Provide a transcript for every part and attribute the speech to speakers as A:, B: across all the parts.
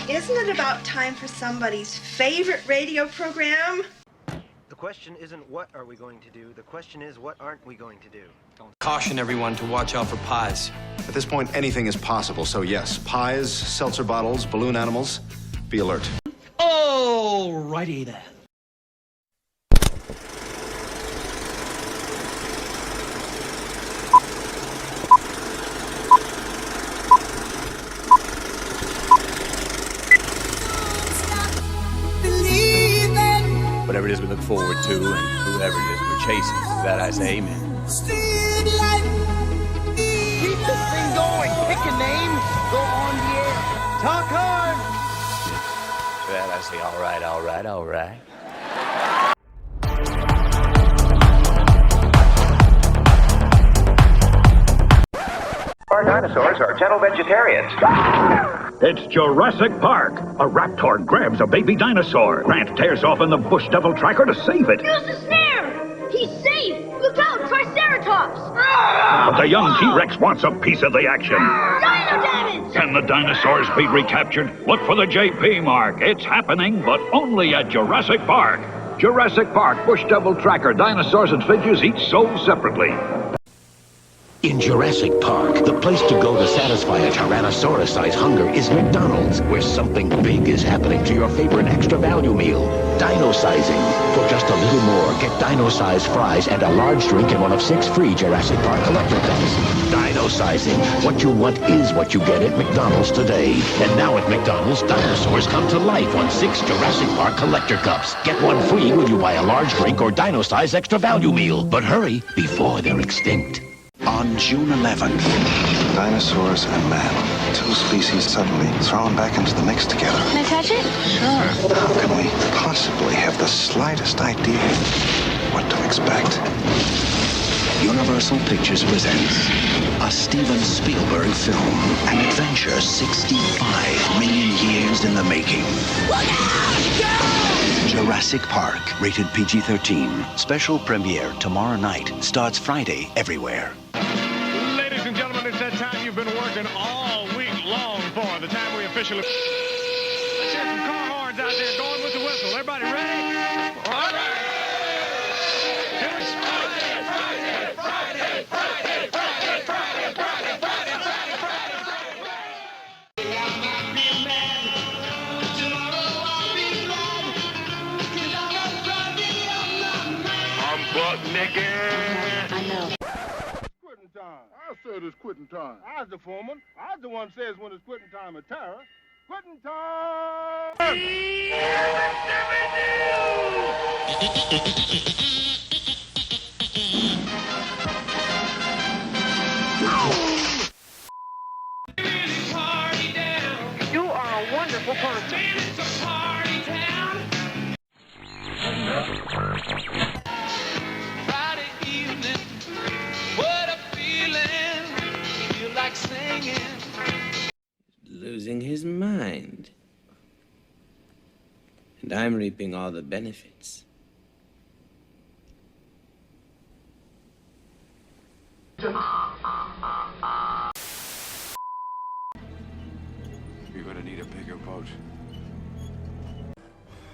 A: Isn't it about time for somebody's favorite radio program?
B: The question isn't what are we going to do, the question is what aren't we going to do.
C: Caution everyone to watch out for pies.
D: At this point, anything is possible, so yes, pies, seltzer bottles, balloon animals, be alert.
E: Alrighty then.
F: Whatever it is we look forward to and whoever it is we're chasing. To that I say amen.
G: Keep this thing going. Pick a name. Go on the air. Talk hard.
F: To that I say all right, all right, all right.
H: Our dinosaurs are gentle vegetarians.
I: It's Jurassic Park. A raptor grabs a baby dinosaur. Grant tears off in the bush devil tracker to save it.
J: Use the snare! He's safe! Look out, Triceratops!
I: But the young T-Rex wants a piece of the action.
J: Dino damage!
I: Can the dinosaurs be recaptured? Look for the JP mark. It's happening, but only at Jurassic Park. Jurassic Park, bush devil tracker, dinosaurs and figures each sold separately.
K: In Jurassic Park, the place to go to satisfy a Tyrannosaurus-sized hunger is McDonald's, where something big is happening to your favorite extra value meal. Dino sizing. For just a little more, get dino-sized fries and a large drink in one of 6 free Jurassic Park collector cups. Dino sizing. What you want is what you get at McDonald's today. And now at McDonald's, dinosaurs come to life on 6 Jurassic Park collector cups. Get one free when you buy a large drink or dino-sized extra value meal. But hurry, before they're extinct.
L: On June 11th, dinosaurs and man, 2 species suddenly thrown back into the mix together.
J: Can I touch it?
L: Sure. How can we possibly have the slightest idea what to expect? Universal Pictures presents a Steven Spielberg film, an adventure 65 million years in the making. Look out! Go! Jurassic Park, rated PG-13. Special premiere tomorrow night. Starts Friday everywhere.
M: Ladies and gentlemen, it's that time you've been working all week long for. The time we officially... Let's hear some car horns out there going with the whistle. Everybody ready? All right.
J: I know.
N: Quitting time. I said it's quitting time. I was the foreman. I was the one says when it's quitting time at Terra. Quitting time!
G: You are a wonderful person.
O: Friday evening, what a feeling, feel like singing.
P: Losing his mind. And I'm reaping all the benefits.
L: You're gonna need a bigger boat.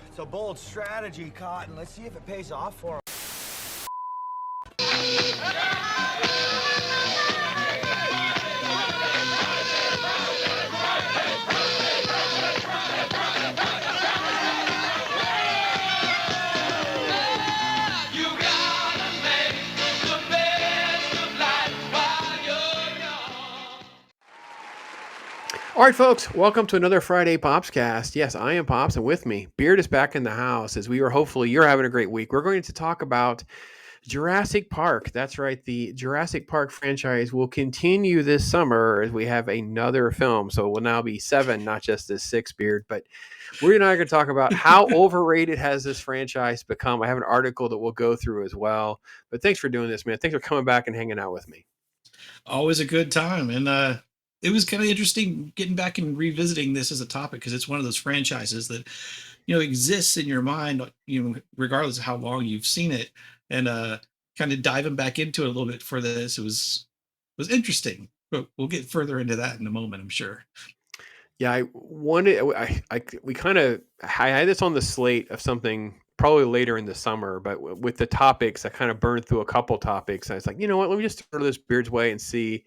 Q: It's a bold strategy, Cotton. Let's see if it pays off for him.
R: All right, folks, welcome to another Friday Popscast. Yes, I am Pops, and with me, Beard is back in the house as we are hopefully you're having a great week. We're going to talk about Jurassic Park. That's right. The Jurassic Park franchise will continue this summer as we have another film. So it will now be 7, not just this 6, Beard. But we're not going to talk about how overrated has this franchise become. I have an article that we'll go through as well. But thanks for doing this, man. Thanks for coming back and hanging out with me.
E: Always a good time. And it was kind of interesting getting back and revisiting this as a topic because it's one of those franchises that, exists in your mind, regardless of how long you've seen it. And kind of diving back into it a little bit for this, it was interesting. But we'll get further into that in a moment, I'm sure.
R: Yeah, I wanted. I had this on the slate of something probably later in the summer, but with the topics, I kind of burned through a couple topics. I was like, you know what? Let me just throw this Beard's way and see.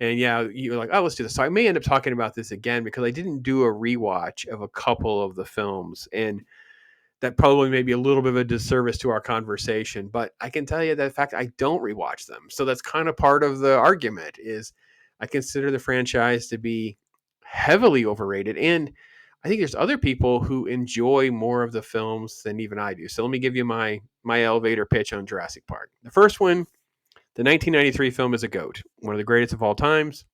R: And yeah, you were like, oh, let's do this. So I may end up talking about this again because I didn't do a rewatch of a couple of the films, and that probably may be a little bit of a disservice to our conversation. But I can tell you that in fact I don't rewatch them, so that's kind of part of the argument. Is I consider the franchise to be heavily overrated, and I think there's other people who enjoy more of the films than even I do. So let me give you my elevator pitch on Jurassic Park. The first one, the 1993 film, is a GOAT, one of the greatest of all times.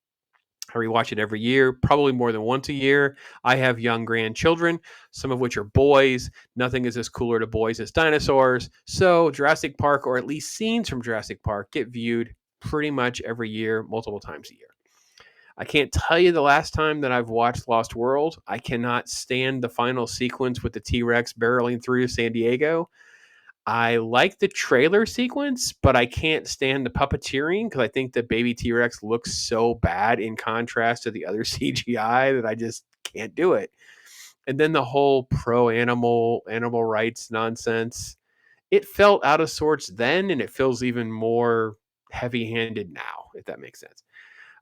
R: I rewatch it every year, probably more than once a year. I have young grandchildren, some of which are boys. Nothing is as cooler to boys as dinosaurs. So Jurassic Park, or at least scenes from Jurassic Park, get viewed pretty much every year, multiple times a year. I can't tell you the last time that I've watched Lost World. I cannot stand the final sequence with the T-Rex barreling through San Diego. I like the trailer sequence, but I can't stand the puppeteering because I think the baby T-Rex looks so bad in contrast to the other CGI that I just can't do it. And then the whole pro-animal rights nonsense, it felt out of sorts then, and it feels even more heavy-handed now, if that makes sense.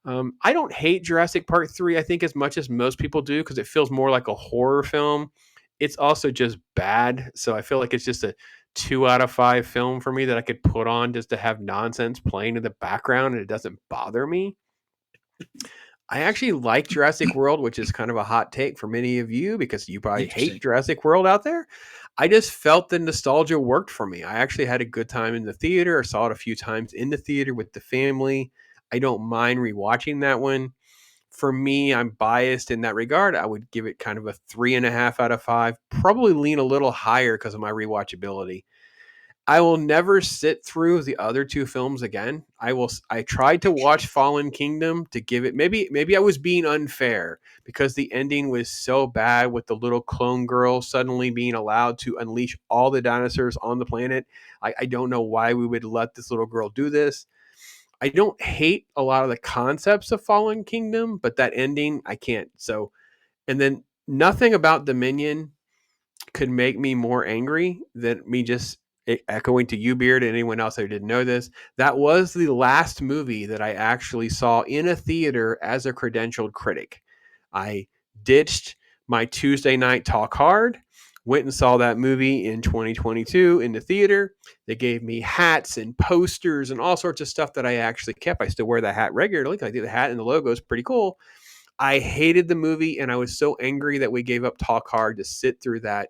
R: I don't hate Jurassic Park 3, I think, as much as most people do because it feels more like a horror film. It's also just bad, so I feel like it's just a 2 out of 5 film for me that I could put on just to have nonsense playing in the background and it doesn't bother me. I actually like Jurassic World, which is kind of a hot take for many of you because you probably hate Jurassic World out there. I just felt the nostalgia worked for me. I actually had a good time in the theater. I saw it a few times in the theater with the family. I don't mind rewatching that one. For me, I'm biased in that regard. I would give it kind of a 3.5 out of 5, probably lean a little higher because of my rewatchability. I will never sit through the other 2 films again. I tried to watch Fallen Kingdom to give it, maybe I was being unfair because the ending was so bad with the little clone girl suddenly being allowed to unleash all the dinosaurs on the planet. I don't know why we would let this little girl do this. I don't hate a lot of the concepts of Fallen Kingdom, but that ending, I can't. So, and then nothing about Dominion could make me more angry than me just echoing to you, Beard, and anyone else who didn't know this. That was the last movie that I actually saw in a theater as a credentialed critic. I ditched my Tuesday night talk hard, went and saw that movie in 2022 in the theater. They gave me hats and posters and all sorts of stuff that I actually kept. I still wear that hat regularly. I think the hat and the logo is pretty cool. I hated the movie, and I was so angry that we gave up talk hard to sit through that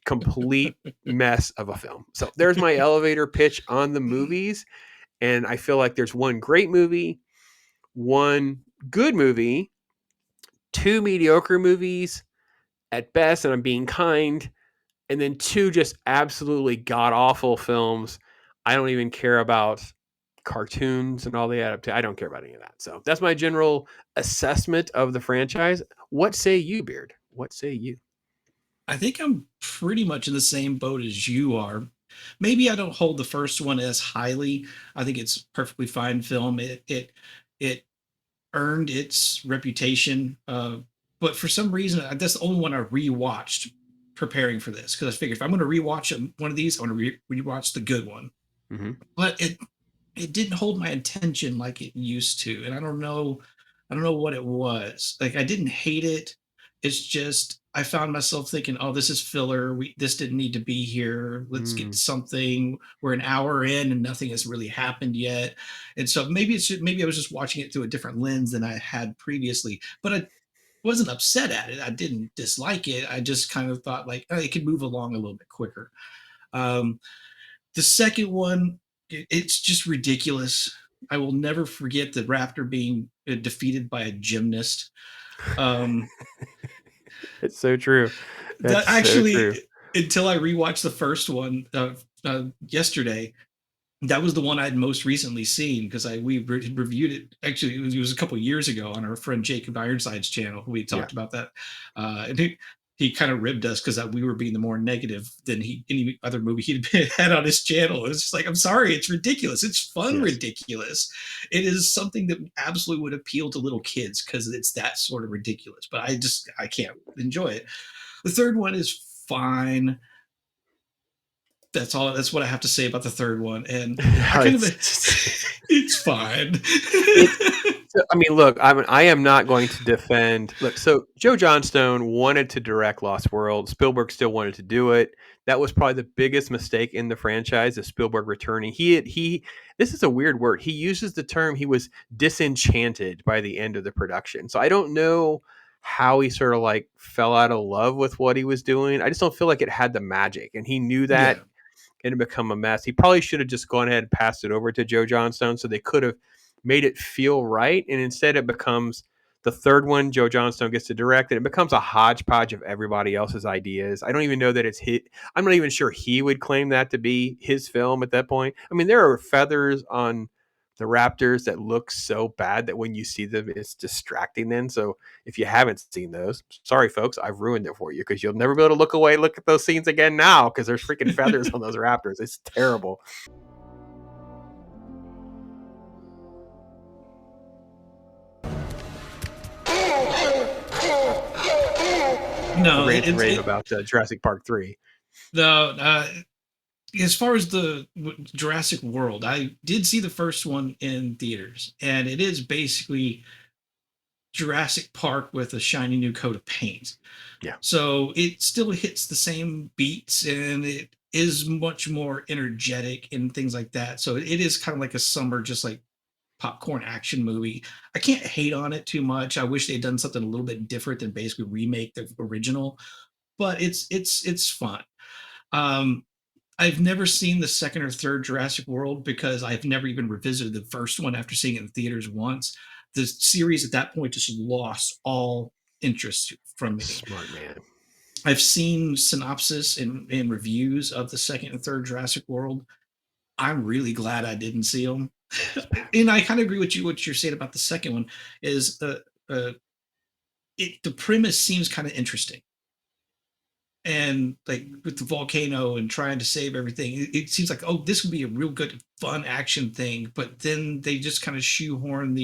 R: complete mess of a film. So there's my elevator pitch on the movies. And I feel like there's one great movie, one good movie, 2 mediocre movies at best, and I'm being kind, and then 2 just absolutely god-awful films. I don't even care about cartoons and all the adaptations. I don't care about any of that. So that's my general assessment of the franchise. What say you, Beard? What say you?
E: I think I'm pretty much in the same boat as you are. Maybe I don't hold the first one as highly. I think it's a perfectly fine film. It earned its reputation, but for some reason, that's the only one I rewatched preparing for this because I figured if I'm going to rewatch one of these, I want to rewatch the good one.
R: Mm-hmm.
E: But it didn't hold my attention like it used to, and I don't know what it was. Like I didn't hate it. It's just I found myself thinking, "Oh, this is filler. This didn't need to be here. Let's get to something. We're an hour in and nothing has really happened yet." And so maybe maybe I was just watching it through a different lens than I had previously. But I wasn't upset at it. I didn't dislike it. I just kind of thought like, oh, it could move along a little bit quicker. The second one, it's just ridiculous. I will never forget the raptor being defeated by a gymnast.
R: It's so true. That's
E: actually,
R: so true.
E: Until I rewatched the first one yesterday, that was the one I'd most recently seen because we reviewed it. Actually, it was a couple of years ago on our friend Jacob Ironside's channel. We talked about that, and he kind of ribbed us because we were being the more negative than any other movie he'd had on his channel. It's just like, I'm sorry, it's ridiculous. It's fun, ridiculous. It is something that absolutely would appeal to little kids because it's that sort of ridiculous. But I can't enjoy it. The third one is fine. That's all. That's what I have to say about the third one. And it's fine.
R: I mean, look, I am not going to defend. Look, so Joe Johnstone wanted to direct Lost World. Spielberg still wanted to do it. That was probably the biggest mistake in the franchise of Spielberg returning. This is a weird word. He uses the term he was disenchanted by the end of the production. So I don't know how he sort of like fell out of love with what he was doing. I just don't feel like it had the magic, and he knew that.
E: Yeah.
R: It had become a mess. He probably should have just gone ahead and passed it over to Joe Johnstone so they could have made it feel right. And instead it becomes the third one Joe Johnstone gets to direct, and it becomes a hodgepodge of everybody else's ideas. I don't even know that it's hit. I'm not even sure he would claim that to be his film at that point. I mean, there are feathers on the raptors that look so bad that when you see them, it's distracting then. So if you haven't seen those, sorry, folks, I've ruined it for you because you'll never be able to look away, look at those scenes again now because there's freaking feathers on those raptors. It's terrible.
E: No,
R: rave about Jurassic Park 3.
E: No, as far as the Jurassic World, I did see the first one in theaters, and it is basically Jurassic Park with a shiny new coat of paint.
R: Yeah.
E: So it still hits the same beats, and it is much more energetic and things like that. So it is kind of like a summer, just like popcorn action movie. I can't hate on it too much. I wish they'd done something a little bit different than basically remake the original, but it's fun. I've never seen the second or third Jurassic World because I've never even revisited the first one after seeing it in theaters once. The series at that point just lost all interest from me.
R: Smart man.
E: I've seen synopsis and reviews of the second and third Jurassic World. I'm really glad I didn't see them. And I kind of agree with you, what you're saying about the second one is the premise seems kind of interesting. And like with the volcano and trying to save everything, it seems like, oh, this would be a real good, fun action thing. But then they just kind of shoehorn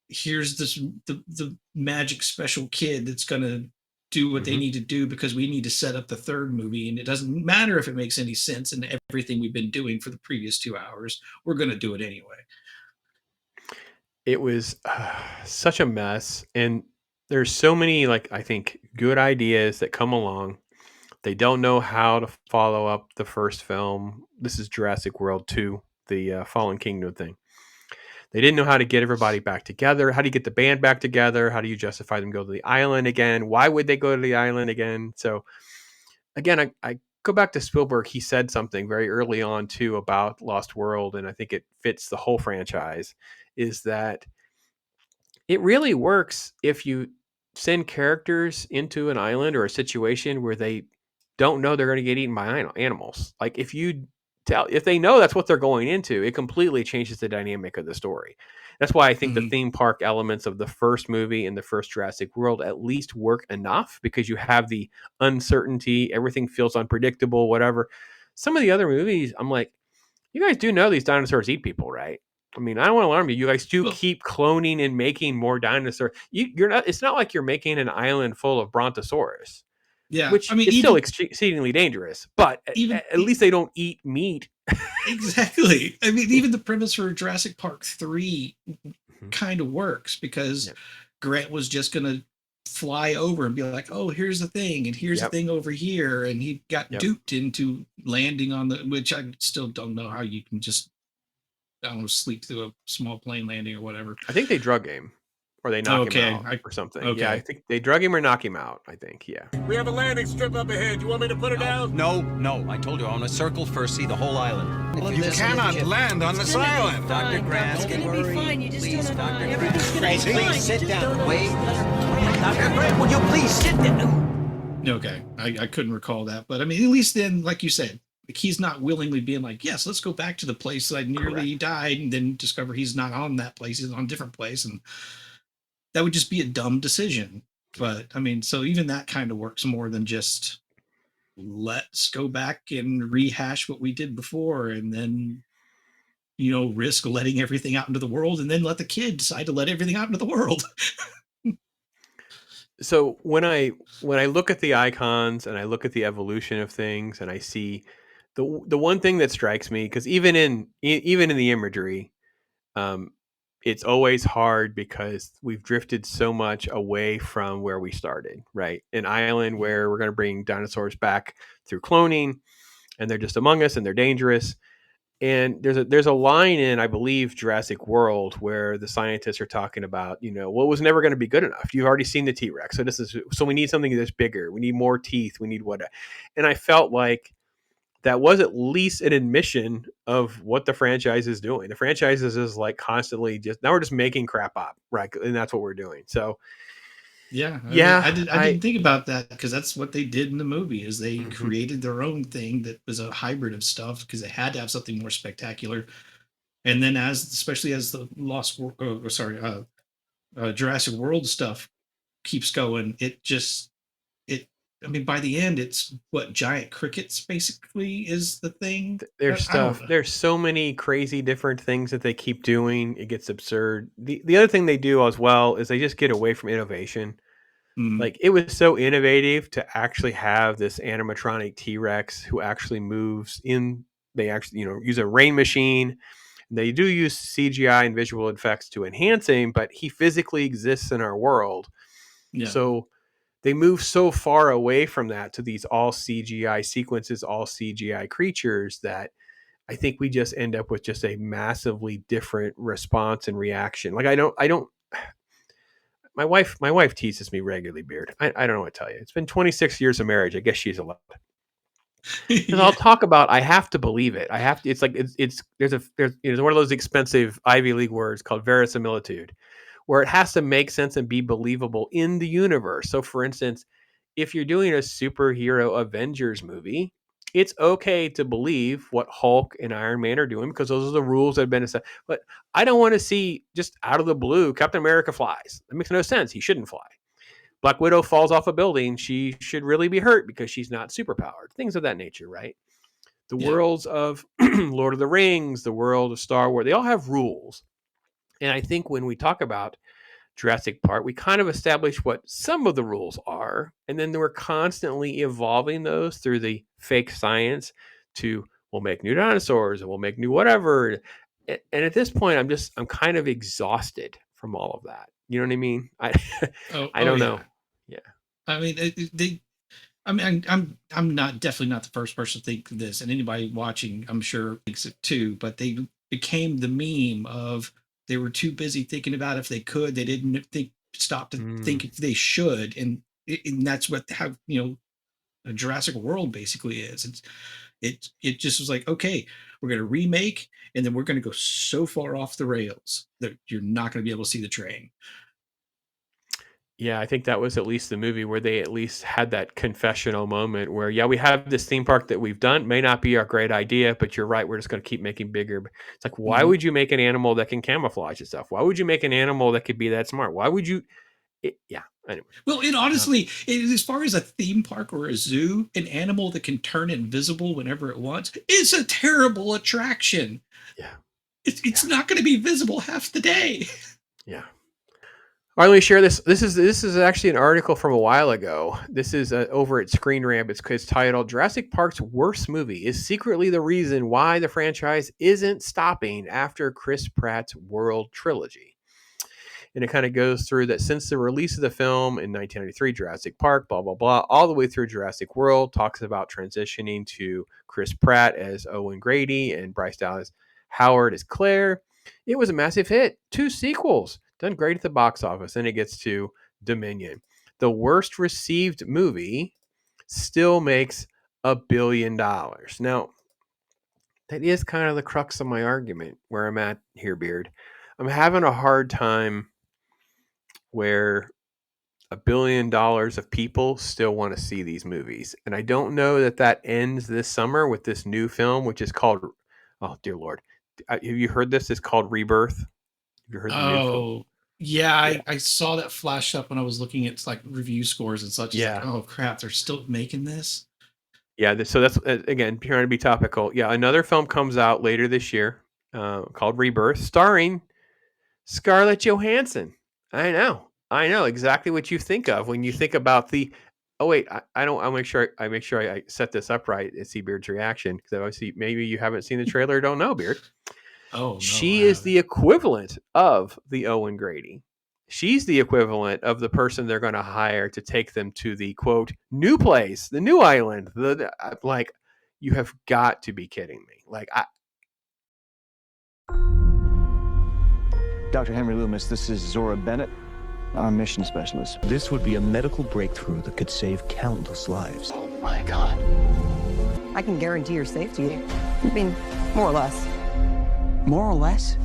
E: here's the magic special kid that's going to do what they need to do because we need to set up the third movie. And it doesn't matter if it makes any sense in everything we've been doing for the previous 2 hours. We're going to do it anyway.
R: It was such a mess. And there's so many, like, I think, good ideas that come along. They don't know how to follow up the first film. This is Jurassic World 2, the Fallen Kingdom thing. They didn't know how to get everybody back together. How do you get the band back together? How do you justify them go to the island again? Why would they go to the island again? So, again, I go back to Spielberg. He said something very early on, too, about Lost World, and I think it fits the whole franchise, is that it really works if you send characters into an island or a situation where they don't know they're going to get eaten by animals. Like if they know that's what they're going into, it completely changes the dynamic of the story. That's why I think the theme park elements of the first movie and the first Jurassic World at least work enough because you have the uncertainty. Everything feels unpredictable, whatever. Some of the other movies, I'm like, you guys do know these dinosaurs eat people, right? I mean, I don't want to alarm you. You guys do keep cloning and making more dinosaurs. You're not. It's not like you're making an island full of Brontosaurus.
E: Yeah,
R: which is still exceedingly dangerous. But at least they don't eat meat.
E: Exactly. I mean, even the premise for Jurassic Park 3 kind of works because Grant was just going to fly over and be like, oh, here's the thing, and here's the thing over here, and he got duped into landing on which I still don't know how you can just, I don't know, sleep through a small plane landing or whatever.
R: I think they drug him or they knock him out or something.
E: Okay.
R: Yeah, I think they drug him or knock him out, I think. Yeah.
N: We have a landing strip up ahead. You want me to put it down?
C: No. I told you I want to circle first, see the whole island.
N: You cannot land on this island.
C: Dr. Grant,
J: It's gonna be fine. You just
C: please,
J: don't know.
C: Dr.
J: Everything's gonna
C: Grant,
J: be fine.
C: please sit
J: You just
C: down.
J: don't
C: Wait.
J: know.
C: Dr. Grant, will you please sit down?
E: Okay, I couldn't recall that, but I mean, at least then, like you said, like he's not willingly being like, yes, let's go back to the place that I nearly died, and then discover he's not on that place, he's on a different place, and that would just be a dumb decision. But I mean, so even that kind of works more than just let's go back and rehash what we did before, and then risk letting everything out into the world, and then let the kid decide to let everything out into the world.
R: So when I look at the icons and I look at the evolution of things, and I see the one thing that strikes me, because even in the imagery, it's always hard because we've drifted so much away from where we started, right? An island where we're going to bring dinosaurs back through cloning, and they're just among us and they're dangerous. And there's a line in, I believe, Jurassic World where the scientists are talking about, what was never going to be good enough. You've already seen the T-Rex. So we need something that's bigger. We need more teeth. We need what? And I felt like that was at least an admission of what the franchise is doing. The franchise is like constantly now we're just making crap up, right? And that's what we're doing. So
E: yeah, I
R: yeah,
E: didn't think about that, because that's what they did in the movie, is they created their own thing that was a hybrid of stuff, because they had to have something more spectacular. And then especially as the Jurassic World stuff keeps going, I mean, by the end, it's what giant crickets basically is the thing.
R: There's so many crazy different things that they keep doing. It gets absurd. The other thing they do as well is they just get away from innovation. Like, it was so innovative to actually have this animatronic T-Rex who actually moves in. They actually, use a rain machine. They do use CGI and visual effects to enhance him, but he physically exists in our world.
E: Yeah.
R: So they move so far away from that to these all CGI sequences, all CGI creatures, that I think we just end up with just a massively different response and reaction. Like, I don't. My wife teases me regularly, Beard. I don't know what to tell you. It's been 26 years of marriage. I guess she's allowed. Because I'll talk about, I have to believe it. I have to. It's like there's one of those expensive Ivy League words called verisimilitude, where it has to make sense and be believable in the universe. So, for instance, if you're doing a superhero Avengers movie, it's okay to believe what Hulk and Iron Man are doing, because those are the rules that have been established. But I don't want to see, just out of the blue, Captain America flies. That makes no sense. He shouldn't fly. Black Widow falls off a building. She should really be hurt because she's not superpowered. Things of that nature, right? The worlds of Lord of the Rings, the world of Star Wars, they all have rules. And I think when we talk about Jurassic Park, we kind of establish what some of the rules are, and then we're constantly evolving those through the fake science to, we'll make new dinosaurs and we'll make new whatever. And at this point, I'm kind of exhausted from all of that. You know what I mean? I don't know. Yeah.
E: I mean, I'm not definitely not the first person to think this, and anybody watching, I'm sure, thinks it too. But they became the meme of, they were too busy thinking about if they could. They didn't stop to think if they should, and that's what a Jurassic World basically is. It just was like, okay, we're going to remake, and then we're going to go so far off the rails that you're not going to be able to see the train.
R: Yeah, I think that was at least the movie where they at least had that confessional moment where, yeah, we have this theme park that we've done. May not be our great idea, but you're right. We're just going to keep making bigger. It's like, why would you make an animal that can camouflage itself? Why would you make an animal that could be that smart? Why would you? Anyway.
E: Well, and honestly, as far as a theme park or a zoo, an animal that can turn invisible whenever it wants is a terrible attraction.
R: Yeah.
E: It's not going to be visible half the day.
R: Yeah. All right, let me share this. This is actually an article from a while ago. This is over at Screen Rant. It's titled "Jurassic Park's Worst Movie is Secretly the Reason Why the Franchise Isn't Stopping After Chris Pratt's World Trilogy." And it kind of goes through that since the release of the film in 1993, Jurassic Park, blah, blah, blah, all the way through Jurassic World, talks about transitioning to Chris Pratt as Owen Grady and Bryce Dallas Howard as Claire. It was a massive hit. 2 sequels. Done great at the box office. Then it gets to Dominion. The worst received movie still makes $1 billion. Now, that is kind of the crux of my argument where I'm at here, Beard. I'm having a hard time where $1 billion of people still want to see these movies. And I don't know that ends this summer with this new film, which is called, oh, dear Lord. Have you heard this? It's called Rebirth. Have you heard the new film?
E: Yeah, I saw that flash up when I was looking at like review scores and such. It's like, oh crap, they're still making this.
R: Yeah, so that's again trying to be topical. Yeah, another film comes out later this year called Rebirth, starring Scarlett Johansson. I know exactly what you think of when you think about the. Oh wait, I don't. I'll make sure I set this up right and see Beard's reaction, because obviously maybe you haven't seen the trailer, or don't know Beard.
E: Oh no,
R: she is the equivalent of the Owen Grady. She's the equivalent of the person they're going to hire to take them to the quote new place, the new island. Like, you have got to be kidding me. Like,
Q: Dr. Henry Loomis, this is Zora Bennett, our mission specialist.
S: This would be a medical breakthrough that could save countless lives.
Q: Oh my God.
T: I can guarantee your safety. I mean, more or less.
Q: More or less?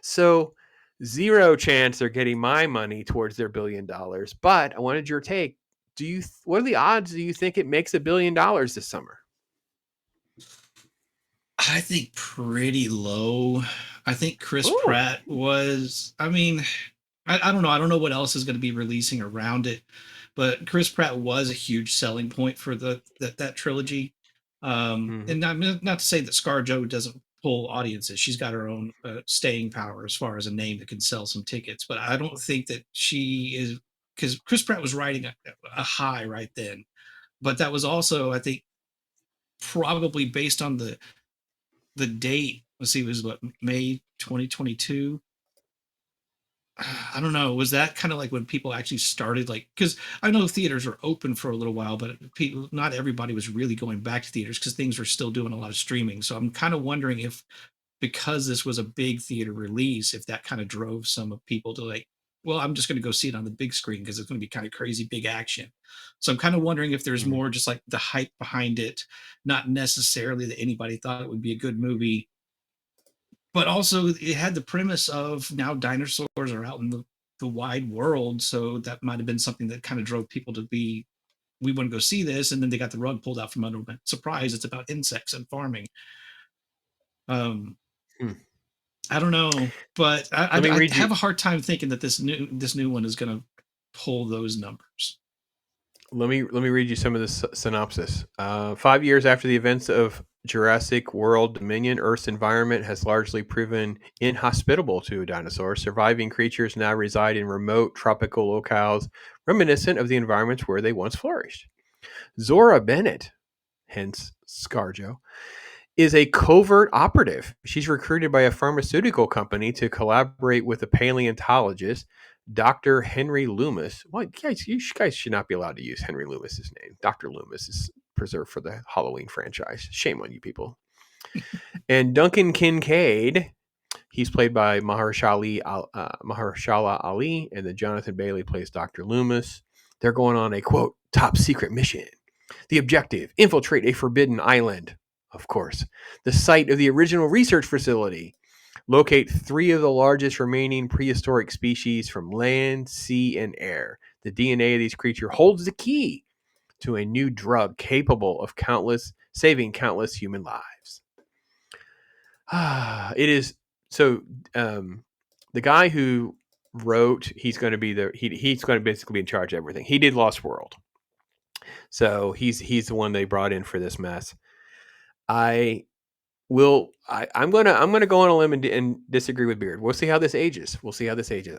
R: So, zero chance they're getting my money towards their $1 billion. But I wanted your take. What are the odds do you think it makes $1 billion this summer?
E: I think pretty low. I think Chris Pratt was. I mean, I don't know. I don't know what else is going to be releasing around it, but Chris Pratt was a huge selling point for that trilogy. And not to say that ScarJo doesn't pull audiences. She's got her own staying power as far as a name that can sell some tickets. But I don't think that she is, because Chris Pratt was riding a high right then. But that was also, I think, probably based on the date. Let's see, it was what, May 2022. I don't know. Was that kind of like when people actually started, like, because I know theaters were open for a little while, but not everybody was really going back to theaters because things were still doing a lot of streaming. So I'm kind of wondering if, because this was a big theater release, if that kind of drove some of people to like, well, I'm just going to go see it on the big screen because it's going to be kind of crazy big action. So I'm kind of wondering if there's more just like the hype behind it, not necessarily that anybody thought it would be a good movie. But also, it had the premise of now dinosaurs are out in the wide world. So that might have been something that kind of drove people to be, we want to go see this. And then they got the rug pulled out from under them. Surprise, it's about insects and farming. I don't know. But I have a hard time thinking that this new one is going to pull those numbers.
R: Let me read you some of the synopsis. 5 years after the events of Jurassic World Dominion, Earth's environment has largely proven inhospitable to dinosaurs. Surviving creatures now reside in remote tropical locales reminiscent of the environments where they once flourished. Zora Bennett, hence ScarJo, is a covert operative. She's recruited by a pharmaceutical company to collaborate with a paleontologist, Dr. Henry Loomis. Well, guys, you guys should not be allowed to use Henry Loomis's name. Dr. Loomis is preserved for the Halloween franchise. Shame on you people. And Duncan Kincaid, he's played by Mahershala Ali, and then Jonathan Bailey plays Dr. Loomis. They're going on a, quote, top secret mission. The objective, infiltrate a forbidden island, of course, the site of the original research facility. Locate 3 of the largest remaining prehistoric species from land, sea, and air. The DNA of these creatures holds the key to a new drug capable of saving countless human lives. It is so. The guy who wrote, he's going to he's going to basically be in charge of everything. He did Lost World, so he's the one they brought in for this mess. I'm gonna go on a limb and disagree with Beard. We'll see how this ages.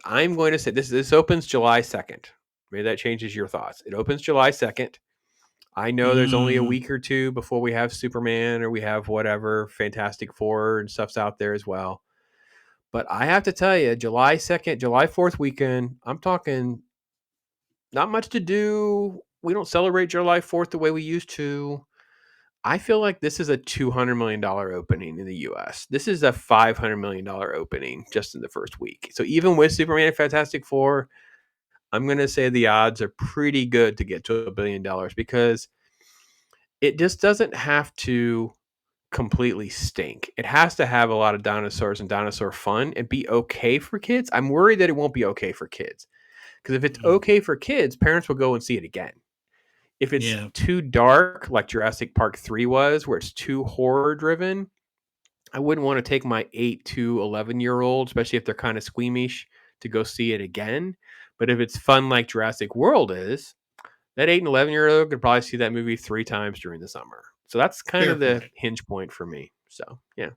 R: I'm going to say this opens July 2nd. Maybe that changes your thoughts. It opens July 2nd. I know there's only a week or two before we have Superman or we have whatever, Fantastic Four and stuff's out there as well. But I have to tell you, July 2nd, July 4th weekend, I'm talking not much to do. We don't celebrate July 4th the way we used to. I feel like this is a $200 million opening in the U.S. This is a $500 million opening just in the first week. So even with Superman and Fantastic Four, I'm going to say the odds are pretty good to get to $1 billion because it just doesn't have to completely stink. It has to have a lot of dinosaurs and dinosaur fun and be okay for kids. I'm worried that it won't be okay for kids because if it's okay for kids, parents will go and see it again. If it's too dark, like Jurassic Park 3 was, where it's too horror driven, I wouldn't want to take my 8 to 11-year-old, especially if they're kind of squeamish, to go see it again. But if it's fun like Jurassic World is, that 8 and 11-year-old could probably see that movie 3 times during the summer. So that's kind of the hinge point for me. So, yeah.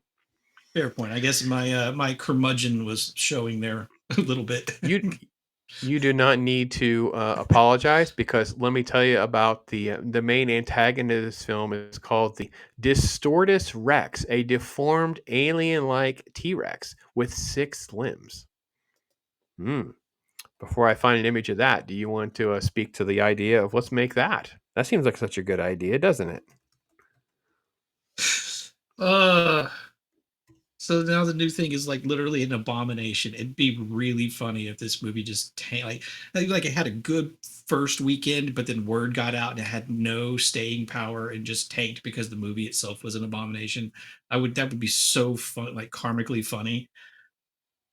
E: Fair point. I guess my curmudgeon was showing there a little bit.
R: You do not need to apologize, because let me tell you about the main antagonist of this film is called the Distortus Rex, a deformed alien-like T-Rex with 6 limbs. Before I find an image of that, do you want to speak to the idea of let's make that? That seems like such a good idea, doesn't it?
E: So now the new thing is like literally an abomination. It'd be really funny if this movie just like it had a good first weekend, but then word got out and it had no staying power and just tanked because the movie itself was an abomination. That would be so fun, like karmically funny.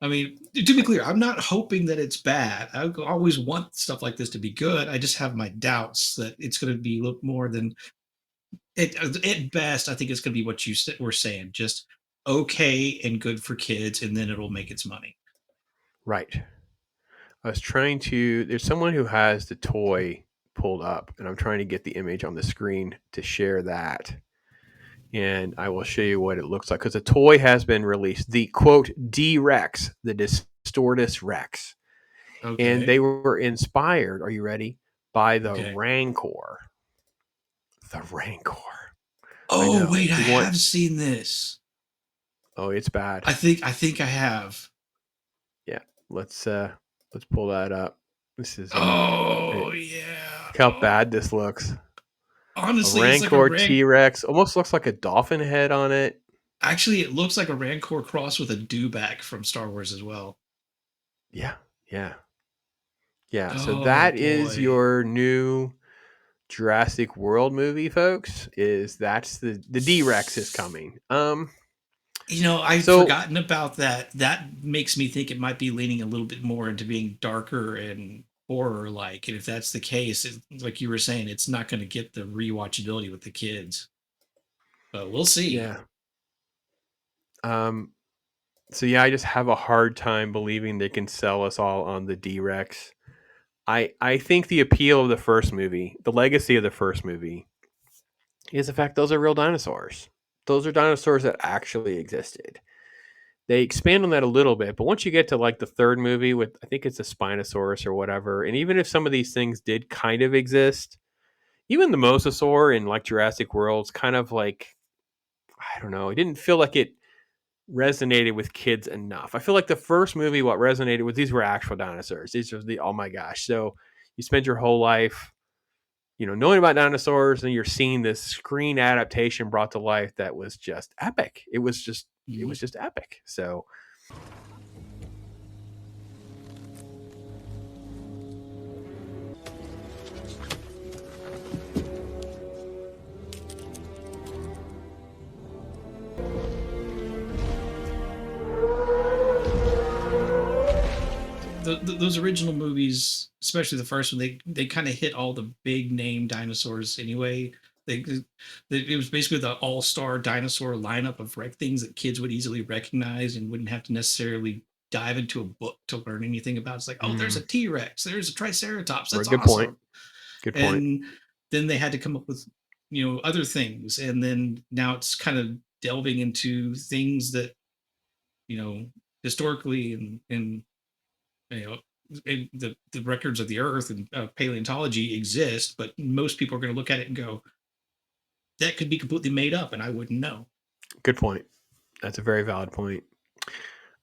E: I mean, to be clear, I'm not hoping that it's bad. I always want stuff like this to be good. I just have my doubts that it's going to be look more than it. At best, I think it's going to be what you were saying, just okay and good for kids, and then it'll make its money.
R: Right. I was trying to. There's someone who has the toy pulled up, and I'm trying to get the image on the screen to share that. And I will show you what it looks like, because a toy has been released. The quote D-Rex, the Distortus Rex. Okay. And they were inspired, are you ready, by the Rancor. The Rancor.
E: Oh, wait, I have seen this.
R: Oh, it's bad.
E: I think I have.
R: Yeah, let's pull that up. This is
E: yeah.
R: Look how bad this looks.
E: Honestly,
R: a Rancor T-Rex almost looks like a dolphin head on it.
E: Actually, it looks like a Rancor cross with a dewback from Star Wars as well.
R: Yeah. So that is your new Jurassic World movie, folks. That's the D-Rex is coming.
E: I've forgotten about that. That makes me think it might be leaning a little bit more into being darker and horror-like. And if that's the case, like you were saying, it's not going to get the rewatchability with the kids. But we'll see.
R: Yeah. So yeah, I just have a hard time believing they can sell us all on the D-Rex. I think the appeal of the first movie, the legacy of the first movie, is the fact those are real dinosaurs. Those are dinosaurs that actually existed. They expand on that a little bit, but once you get to like the third movie with, I think it's a Spinosaurus or whatever, and even if some of these things did kind of exist, even the Mosasaur in like Jurassic World's kind of like, I don't know, it didn't feel like it resonated with kids enough. I feel like the first movie, what resonated with, these were actual dinosaurs. These are oh my gosh. So you spend your whole life, knowing about dinosaurs, and you're seeing this screen adaptation brought to life that was just epic. It was just epic. So
E: those original movies, especially the first one, they kind of hit all the big name dinosaurs anyway. It was basically the all-star dinosaur lineup of things that kids would easily recognize and wouldn't have to necessarily dive into a book to learn anything about. It's like, oh, there's a T-Rex, there's a Triceratops. That's
R: good
E: awesome.
R: Good point.
E: And then they had to come up with other things, and then now it's kind of delving into things that historically and the records of the earth and paleontology exist, but most people are going to look at it and go, that could be completely made up and I wouldn't know.
R: Good point. That's a very valid point.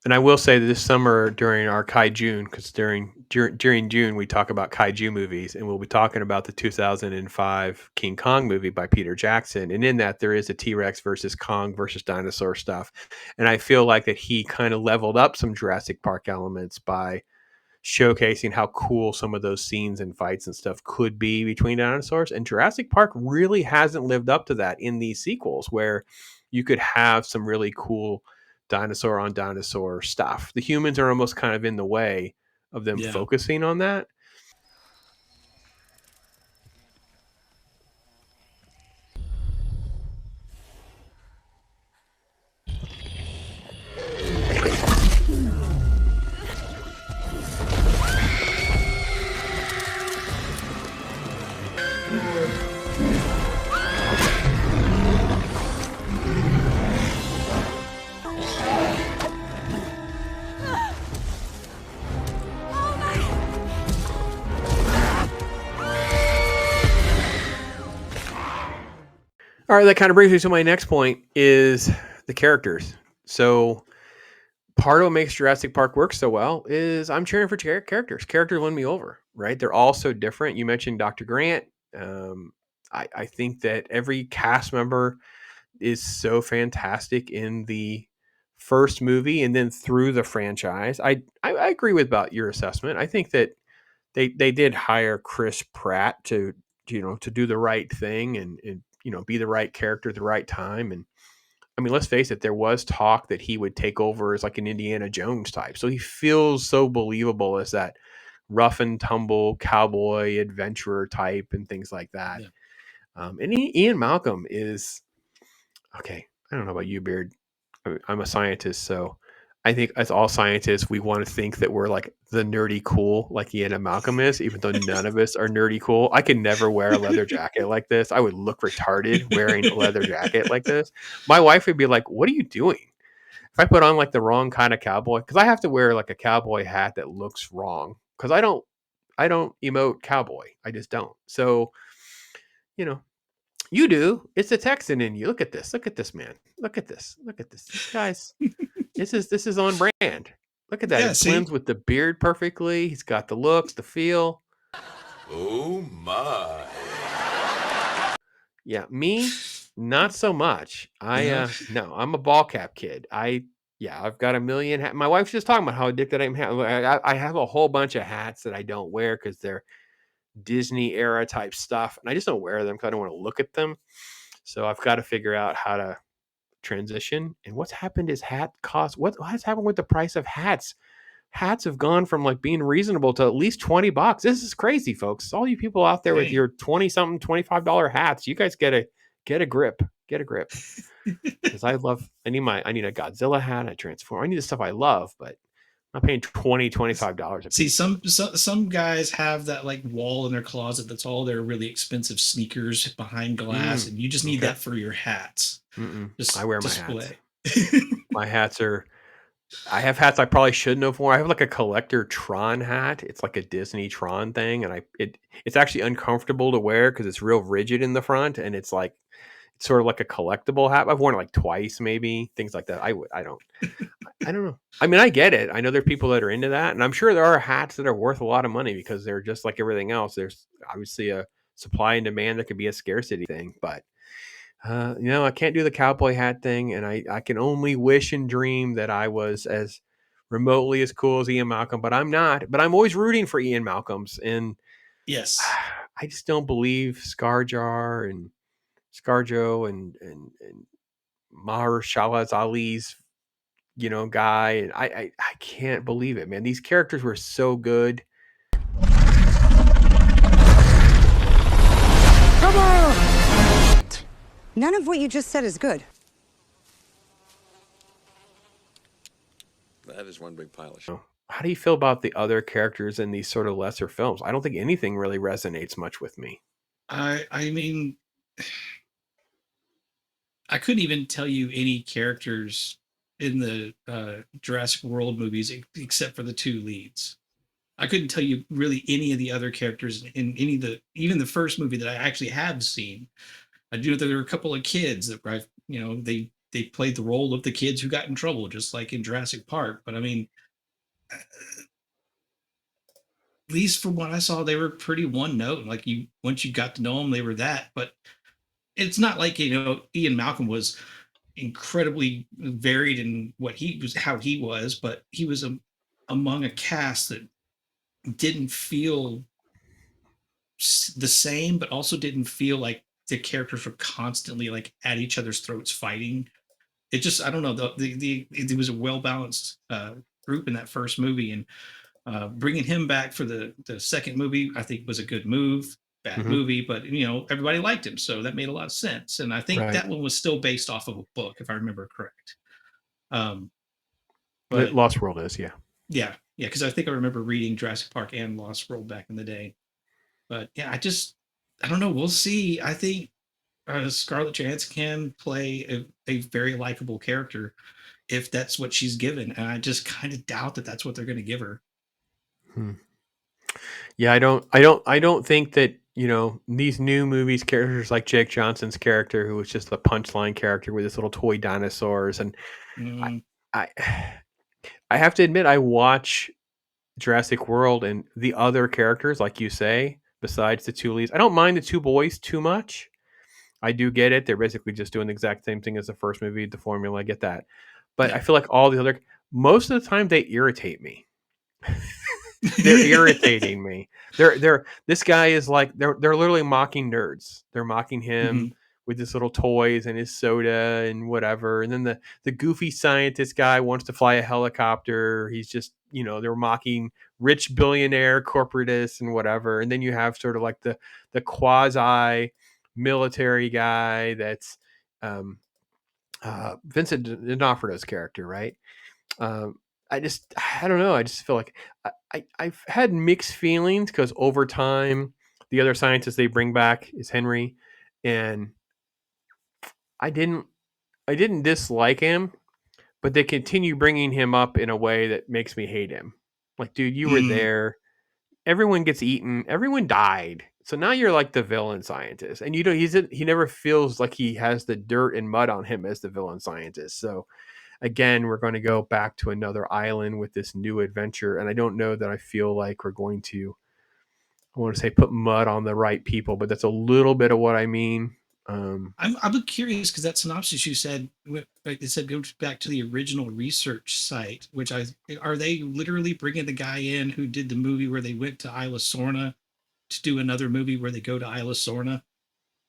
R: And I will say that this summer during our kaiju, because during June we talk about kaiju movies, and we'll be talking about the 2005 King Kong movie by Peter Jackson, and in that there is a T-Rex versus Kong versus dinosaur stuff, and I feel like that he kind of leveled up some Jurassic Park elements by showcasing how cool some of those scenes and fights and stuff could be between dinosaurs. And Jurassic Park really hasn't lived up to that in these sequels, where you could have some really cool dinosaur on dinosaur stuff. The humans are almost kind of in the way of them focusing on that. All right, that kind of brings me to my next point is the characters. So part of what makes Jurassic Park work so well is I'm cheering for characters. Characters win me over, right? They're all so different. You mentioned Dr. Grant. I think that every cast member is so fantastic in the first movie and then through the franchise. I agree with about your assessment. I think that they did hire Chris Pratt to do the right thing and be the right character at the right time. And I mean, let's face it, there was talk that he would take over as like an Indiana Jones type. So he feels so believable as that rough and tumble cowboy adventurer type and things like that.
E: Yeah.
R: And Ian Malcolm is okay. I don't know about you, Beard. I'm a scientist, so I think as all scientists, we want to think that we're like the nerdy cool, like Ian and Malcolm is, even though none of us are nerdy cool. I can never wear a leather jacket like this. I would look retarded wearing a leather jacket like this. My wife would be like, "What are you doing?" If I put on like the wrong kind of cowboy, because I have to wear like a cowboy hat that looks wrong, because I don't emote cowboy. I just don't. So, you do. It's a Texan in you. Look at this. Look at this, man. Look at this. Look at this, guys. This is on brand. Look at that.
E: Yeah,
R: It blends with the beard perfectly. He's got the looks, the feel.
O: Oh my.
R: Yeah, me, not so much. No, I'm a ball cap kid. I've got a million hats. My wife's just talking about how addicted I am. I have a whole bunch of hats that I don't wear because they're Disney era type stuff, and I just don't wear them because I don't want to look at them. So I've got to figure out how to transition. And what's happened is hat cost. What has happened with the price of hats? Hats have gone from like being reasonable to at least $20. This is crazy, folks. All you people out there with your 20 something, $25 hats, you guys get a grip. Get a grip. Because I need a Godzilla hat, a Transformer. I need the stuff I love, but I'm not paying $25.
E: See, some guys have that like wall in their closet that's all their really expensive sneakers behind glass, and you just need that for your hats.
R: I wear my hats. My hats are. I have hats I probably shouldn't have worn. I have like a collector Tron hat. It's like a Disney Tron thing, and it's actually uncomfortable to wear because it's real rigid in the front, and it's sort of like a collectible hat. I've worn it like twice, maybe things like that. I don't know. I mean, I get it. I know there are people that are into that, and I'm sure there are hats that are worth a lot of money because they're just like everything else. There's obviously a supply and demand that could be a scarcity thing, but I can't do the cowboy hat thing, and I can only wish and dream that I was as remotely as cool as Ian Malcolm, but I'm not. But I'm always rooting for Ian Malcolms, and
E: yes,
R: I just don't believe ScarJo and Mahershala Ali's guy, and I can't believe it, man. These characters were so good.
T: Come on! None of what you just said is good.
C: That is one big pile of shit.
R: How do you feel about the other characters in these sort of lesser films? I don't think anything really resonates much with me.
E: I mean, I couldn't even tell you any characters in the Jurassic World movies except for the two leads. I couldn't tell you really any of the other characters in even the first movie that I actually have seen. I do know that there were a couple of kids that they played the role of the kids who got in trouble, just like in Jurassic Park. But I mean, at least from what I saw, they were pretty one note. Like once you got to know them, they were that. But it's not like Ian Malcolm was incredibly varied in how he was, but he was among a cast that didn't feel the same, but also didn't feel like the characters were constantly like at each other's throats fighting. It just, I don't know, it was a well-balanced group in that first movie, and bringing him back for the second movie, I think was a good move. Bad movie, but everybody liked him, so that made a lot of sense. And I think that one was still based off of a book, if I remember correct. But
R: Lost World is, yeah.
E: Yeah, because I think I remember reading Jurassic Park and Lost World back in the day. But yeah, I don't know. We'll see. I think Scarlett Johansson can play a very likable character if that's what she's given, and I just kind of doubt that that's what they're going to give her.
R: Yeah, I don't think that, these new movies, characters like Jake Johnson's character, who was just the punchline character with his little toy dinosaurs, and I have to admit, I watch Jurassic World and the other characters, like you say, besides the two leads. I don't mind the two boys too much. I do get it. They're basically just doing the exact same thing as the first movie, the formula. I get that. But I feel like all the other, most of the time, they irritate me. They're irritating me. This guy is like, they're literally mocking nerds. They're mocking him with his little toys and his soda and whatever. And then the goofy scientist guy wants to fly a helicopter. He's just, they're mocking rich billionaire corporatists and whatever. And then you have sort of like the quasi military guy that's Vincent D'Onofrio's character, right? I don't know. I just feel like I've had mixed feelings because over time, the other scientist they bring back is Henry, and I didn't dislike him, but they continue bringing him up in a way that makes me hate him. Like, dude, you were there. Everyone gets eaten. Everyone died. So now you're like the villain scientist, and he never feels like he has the dirt and mud on him as the villain scientist. So again, we're going to go back to another island with this new adventure. And I don't know that I feel like we're going to, I want to say put mud on the right people, but that's a little bit of what I mean.
E: I'm curious because that synopsis you said, like they said, go back to the original research site, which are they literally bringing the guy in who did the movie where they went to Isla Sorna to do another movie where they go to Isla Sorna,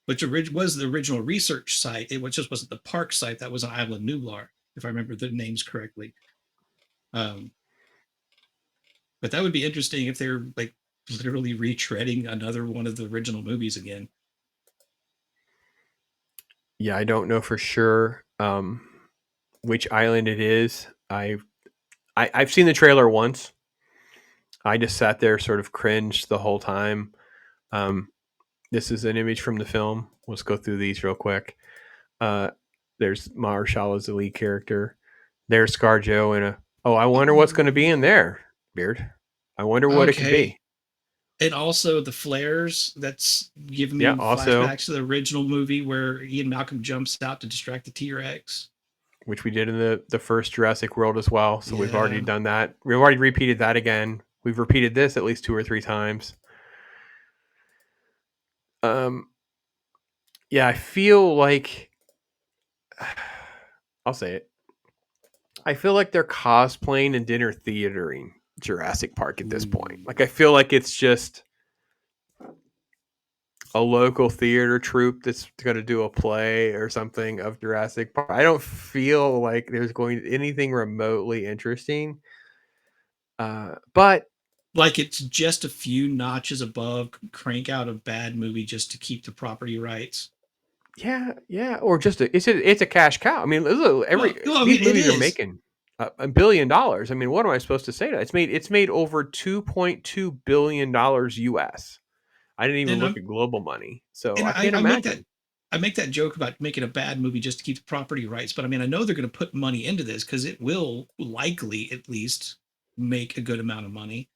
E: which was the original research site. It just wasn't the park site. That was an Isla Nublar, if I remember the names correctly. But that would be interesting if they're like literally retreading another one of the original movies again.
R: Yeah, I don't know for sure which island it is. I've seen the trailer once. I just sat there, sort of cringed the whole time. This is an image from the film. Let's go through these real quick. There's Mahershala as the lead character. There's ScarJo I wonder what's going to be in there, Beard. I wonder what it could be.
E: And also the flares, that's giving me flashbacks to the original movie where Ian Malcolm jumps out to distract the T-Rex.
R: Which we did in the first Jurassic World as well. So we've already done that. We've already repeated that again. We've repeated this at least 2 or 3 times. Yeah, I feel like, I'll say it. I feel like they're cosplaying and dinner theatering Jurassic Park at this point. Like, I feel like it's just a local theater troupe that's going to do a play or something of Jurassic Park. I don't feel like there's going to anything remotely interesting. But
E: like it's just a few notches above, crank out a bad movie just to keep the property rights.
R: Yeah, or just it's a cash cow. I mean, these movies are making $1 billion. I mean, what am I supposed to say to that? It's made over $2.2 billion US. I didn't even look at global money, so I can't imagine.
E: I make that joke about making a bad movie just to keep the property rights, but I mean, I know they're going to put money into this because it will likely at least make a good amount of money.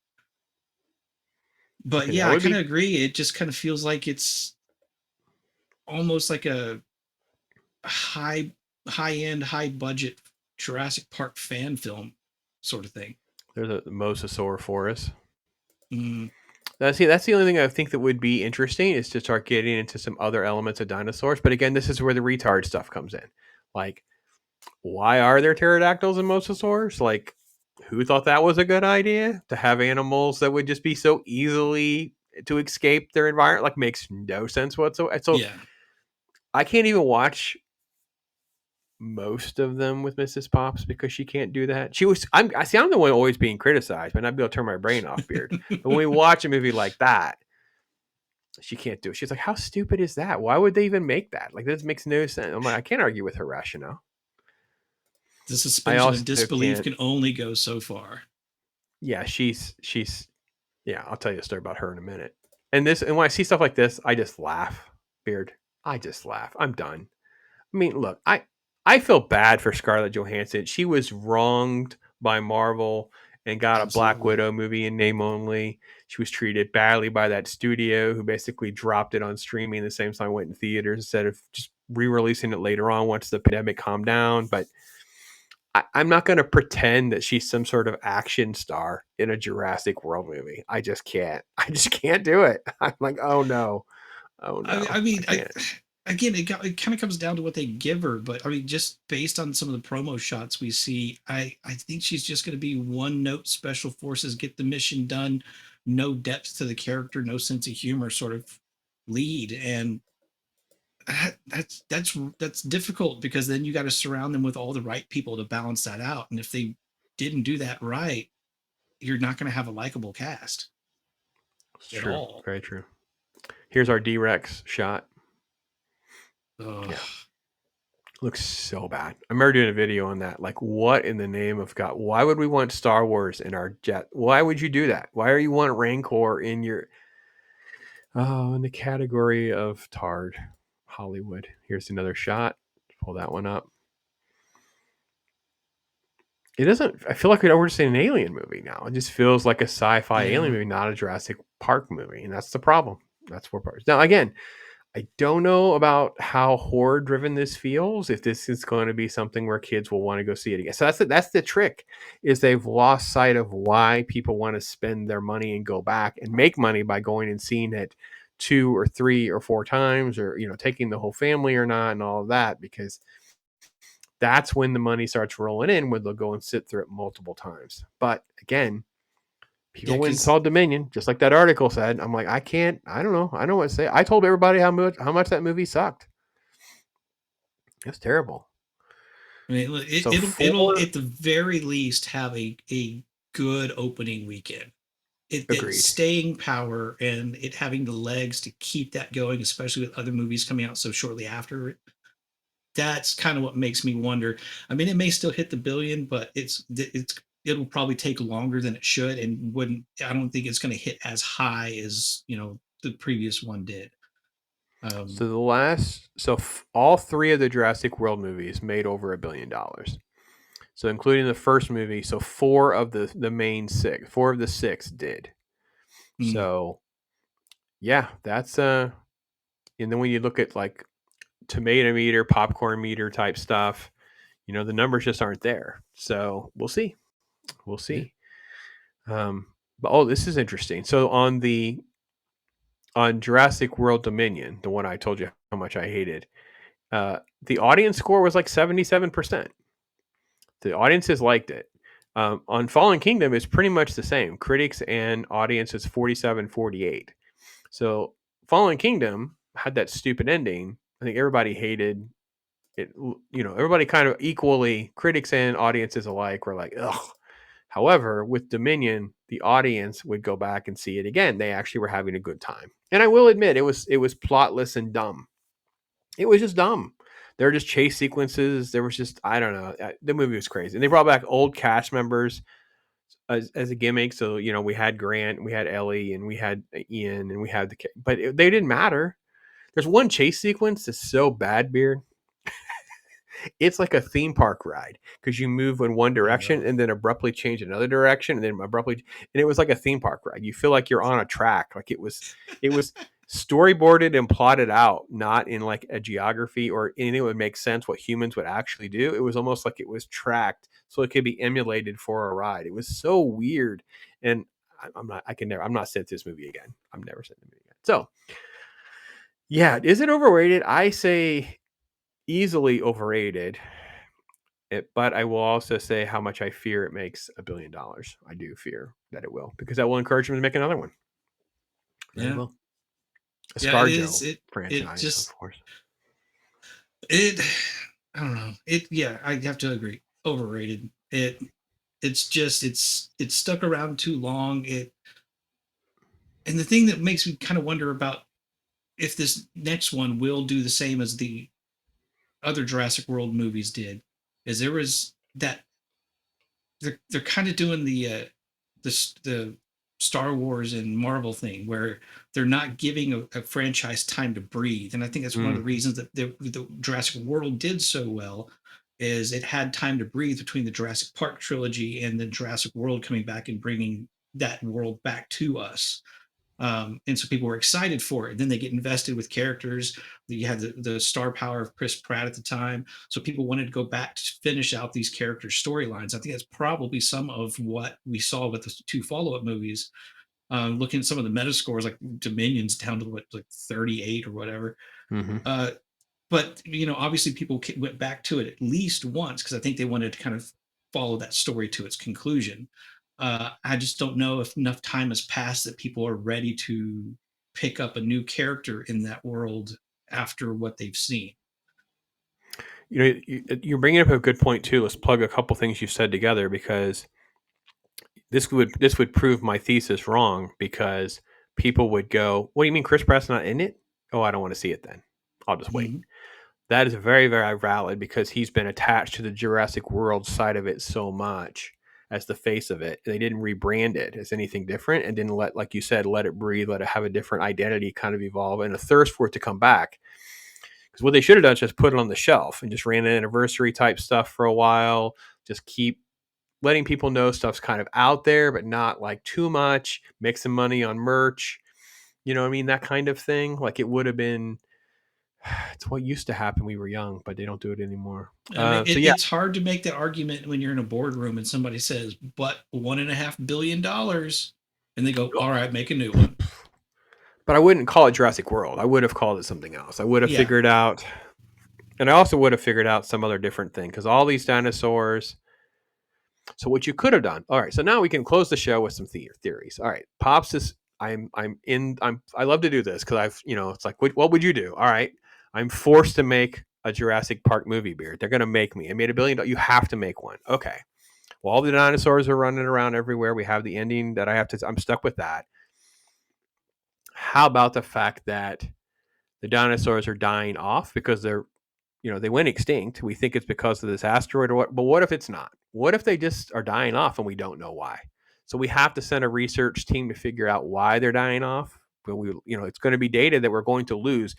E: But yeah, I kind of agree. It just kind of feels like it's almost like a high-end, high-budget Jurassic Park fan film sort of thing.
R: There's a mosasaur forest. That's the only thing I think that would be interesting is to start getting into some other elements of dinosaurs. But again, this is where the retard stuff comes in. Like, why are there pterodactyls and mosasaurs? Like, who thought that was a good idea to have animals that would just be so easily to escape their environment? Like, makes no sense whatsoever. So I can't even watch most of them with Mrs. Pops because she can't do that. I'm the one always being criticized, but not be able to turn my brain off, Beard. But when we watch a movie like that, she can't do it. She's like, how stupid is that? Why would they even make that? Like, this makes no sense. I'm like, I can't argue with her rationale.
E: The suspension of disbelief can only go so far.
R: Yeah, she's yeah, I'll tell you a story about her in a minute. And when I see stuff like this, I just laugh. Beard. I just laugh. I'm done. I mean, look, I feel bad for Scarlett Johansson. She was wronged by Marvel and got a Black Widow movie in name only. She was treated badly by that studio who basically dropped it on streaming the same time it went in theaters instead of just re-releasing it later on once the pandemic calmed down. But I'm not going to pretend that she's some sort of action star in a Jurassic World movie. I just can't. I just can't do it. I'm like, oh no.
E: I mean, again, it kind of comes down to what they give her, but I mean, just based on some of the promo shots we see, I think she's just going to be one note special forces, get the mission done, no depth to the character, no sense of humor sort of lead. And that's difficult because then you got to surround them with all the right people to balance that out. And if they didn't do that right, you're not going to have a likable cast.
R: It's true. All. Very true. Here's our D-Rex shot. Yeah. Looks so bad. I remember doing a video on that. Like, what in the name of God? Why would we want Star Wars in our jet? Why would you do that? Why are you want Rancor in your in the category of tarred Hollywood? Here's another shot. Pull that one up. It doesn't. I feel like we're just in an alien movie now. It just feels like a sci-fi alien movie, not a Jurassic Park movie, and that's the problem. That's where parts. Now, again, I don't know about how horror-driven this feels. If this is going to be something where kids will want to go see it again, so that's the trick. Is they've lost sight of why people want to spend their money and go back and make money by going and seeing it 2 or 3 or 4 times, or taking the whole family or not, and all of that, because that's when the money starts rolling in, when they'll go and sit through it multiple times. But again, people went and saw Dominion, just like that article said. I'm like, I don't know. I don't know what to say. I told everybody how much that movie sucked. It's terrible.
E: I mean, it'll at the very least have a good opening weekend. It's staying power and it having the legs to keep that going, especially with other movies coming out so shortly after it. That's kind of what makes me wonder. I mean, it may still hit the billion, but it'll probably take longer than it should, and I don't think it's going to hit as high as the previous one did.
R: All 3 of the Jurassic World movies made over $1 billion. So including the first movie, so 4 of the main 6, 4 of the 6 did. Mm. So yeah, that's and then when you look at like tomato meter, popcorn meter type stuff, the numbers just aren't there. So we'll see. But this is interesting. So on Jurassic World Dominion, the one I told you how much I hated, the audience score was like 77%. The audiences liked it. On Fallen Kingdom, it's pretty much the same. Critics and audience is 47-48. So Fallen Kingdom had that stupid ending. I think everybody hated it. Everybody kind of equally, critics and audiences alike, were like, ugh. However, with Dominion, the audience would go back and see it again. They actually were having a good time. And I will admit, it was plotless and dumb. It was just dumb. There were just chase sequences. There was just, I don't know. The movie was crazy. And they brought back old cast members as a gimmick. So, we had Grant, we had Ellie, and we had Ian, and we had but they didn't matter. There's one chase sequence that's so bad, Beard. It's like a theme park ride because you move in one direction and then abruptly change another direction and then and it was like a theme park ride. You feel like you're on a track. Like it was storyboarded and plotted out, not in like a geography or anything that would make sense what humans would actually do. It was almost like it was tracked so it could be emulated for a ride. It was so weird. And I'm not sent this movie again. I'm never sent the movie again. So yeah, is it overrated? I say easily overrated, but I will also say how much I fear it makes $1 billion. I do fear that it will, because that will encourage them to make another one.
E: Yeah,
R: well, a ScarJo franchise, of course.
E: I don't know. I have to agree. Overrated. It's stuck around too long. And the thing that makes me kind of wonder about if this next one will do the same as the other Jurassic World movies did, is there was that they're kind of doing the Star Wars and Marvel thing where they're not giving a franchise time to breathe. And I think that's one of the reasons that the Jurassic World did so well, is it had time to breathe between the Jurassic Park trilogy and the Jurassic World coming back and bringing that world back to us. And so people were excited for it. And then they get invested with characters. You had the star power of Chris Pratt at the time. So people wanted to go back to finish out these character storylines. I think that's probably some of what we saw with the 2 follow-up movies. Looking at some of the meta scores, like Dominion's down to like 38 or whatever. But, obviously people went back to it at least once because I think they wanted to kind of follow that story to its conclusion. I just don't know if enough time has passed that people are ready to pick up a new character in that world after what they've seen.
R: You're bringing up a good point too. Let's plug a couple things you said together, because this would prove my thesis wrong, because people would go, "What do you mean Chris Pratt's not in it? Oh, I don't want to see it then. I'll just wait." That is very, very valid, because he's been attached to the Jurassic World side of it so much as the face of it. They didn't rebrand it as anything different and didn't like you said, let it breathe, let it have a different identity, kind of evolve, and a thirst for it to come back. Because what they should have done is just put it on the shelf and just ran an anniversary type stuff for a while. Just keep letting people know stuff's kind of out there, but not like too much. Make some money on merch. You know what I mean? That kind of thing. Like it would have been, it's what used to happen. We were young, but they don't do it anymore.
E: It's hard to make that argument when you're in a boardroom and somebody says, but $1.5 billion. And they go, all right, make a new one.
R: But I wouldn't call it Jurassic World. I would have called it something else. I would have figured out, and I also would have figured out some other different thing, because all these dinosaurs. So what you could have done. All right. So now we can close the show with some theories. All right. Pops is, I love to do this because it's like, what would you do? All right. I'm forced to make a Jurassic Park movie, Beard. They're going to make me. I made $1 billion. You have to make one. Okay. Well, all the dinosaurs are running around everywhere. We have the ending that I'm stuck with that. How about the fact that the dinosaurs are dying off because they went extinct? We think it's because of this asteroid or what, but what if it's not? What if they just are dying off and we don't know why? So we have to send a research team to figure out why they're dying off. But it's going to be data that we're going to lose.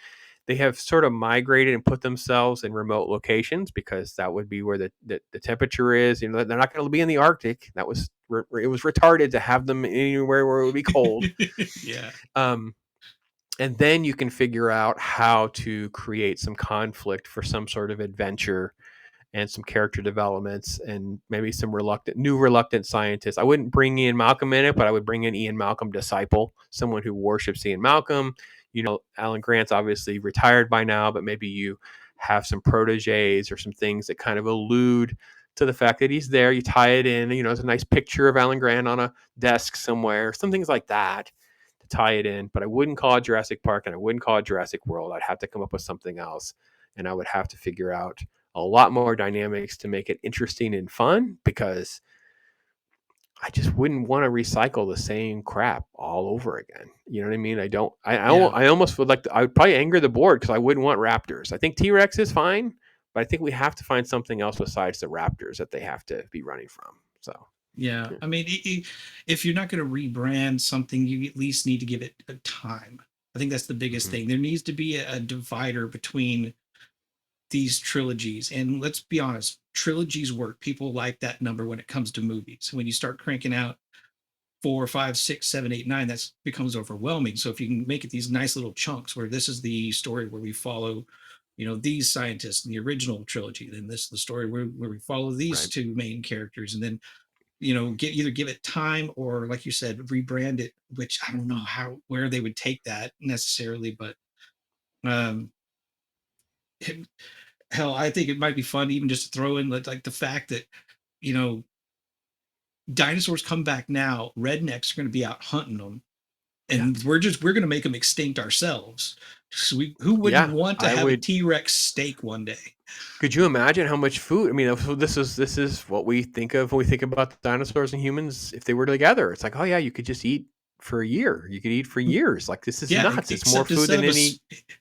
R: They have sort of migrated and put themselves in remote locations because that would be where the temperature is. They're not going to be in the Arctic. It was retarded to have them anywhere where it would be cold.
E: Yeah.
R: And then you can figure out how to create some conflict for some sort of adventure and some character developments and maybe some reluctant scientists. I wouldn't bring Ian Malcolm in it, but I would bring in Ian Malcolm disciple, someone who worships Ian Malcolm. Alan Grant's obviously retired by now, but maybe you have some proteges or some things that kind of allude to the fact that he's there. You tie it in, there's a nice picture of Alan Grant on a desk somewhere, some things like that to tie it in. But I wouldn't call it Jurassic Park and I wouldn't call it Jurassic World. I'd have to come up with something else. And I would have to figure out a lot more dynamics to make it interesting and fun, because I just wouldn't want to recycle the same crap all over again. You know what I mean? I almost would I would probably anger the board because I wouldn't want raptors. I think T-Rex is fine, but I think we have to find something else besides the raptors that they have to be running from. So,
E: yeah. I mean, if you're not going to rebrand something, you at least need to give it a time. I think that's the biggest thing. There needs to be a divider between these trilogies. And let's be honest, trilogies work. People like that number when it comes to movies. When you start cranking out 4, 5, 6, 7, 8, 9, that becomes overwhelming. So if you can make it these nice little chunks where this is the story where we follow, these scientists in the original trilogy, then this is the story where we follow these two main characters, and then either give it time or, like you said, rebrand it, which I don't know where they would take that necessarily, but hell, I think it might be fun even just to throw in like the fact that dinosaurs come back now, rednecks are going to be out hunting them, and we're going to make them extinct ourselves. So who wouldn't want to have a T-Rex steak one day?
R: Could you imagine how much food? I mean, this is what we think of when we think about the dinosaurs and humans. If they were together, it's like, oh yeah, you could just eat for a year. You could eat for years. Like, this is nuts. It's more food than any.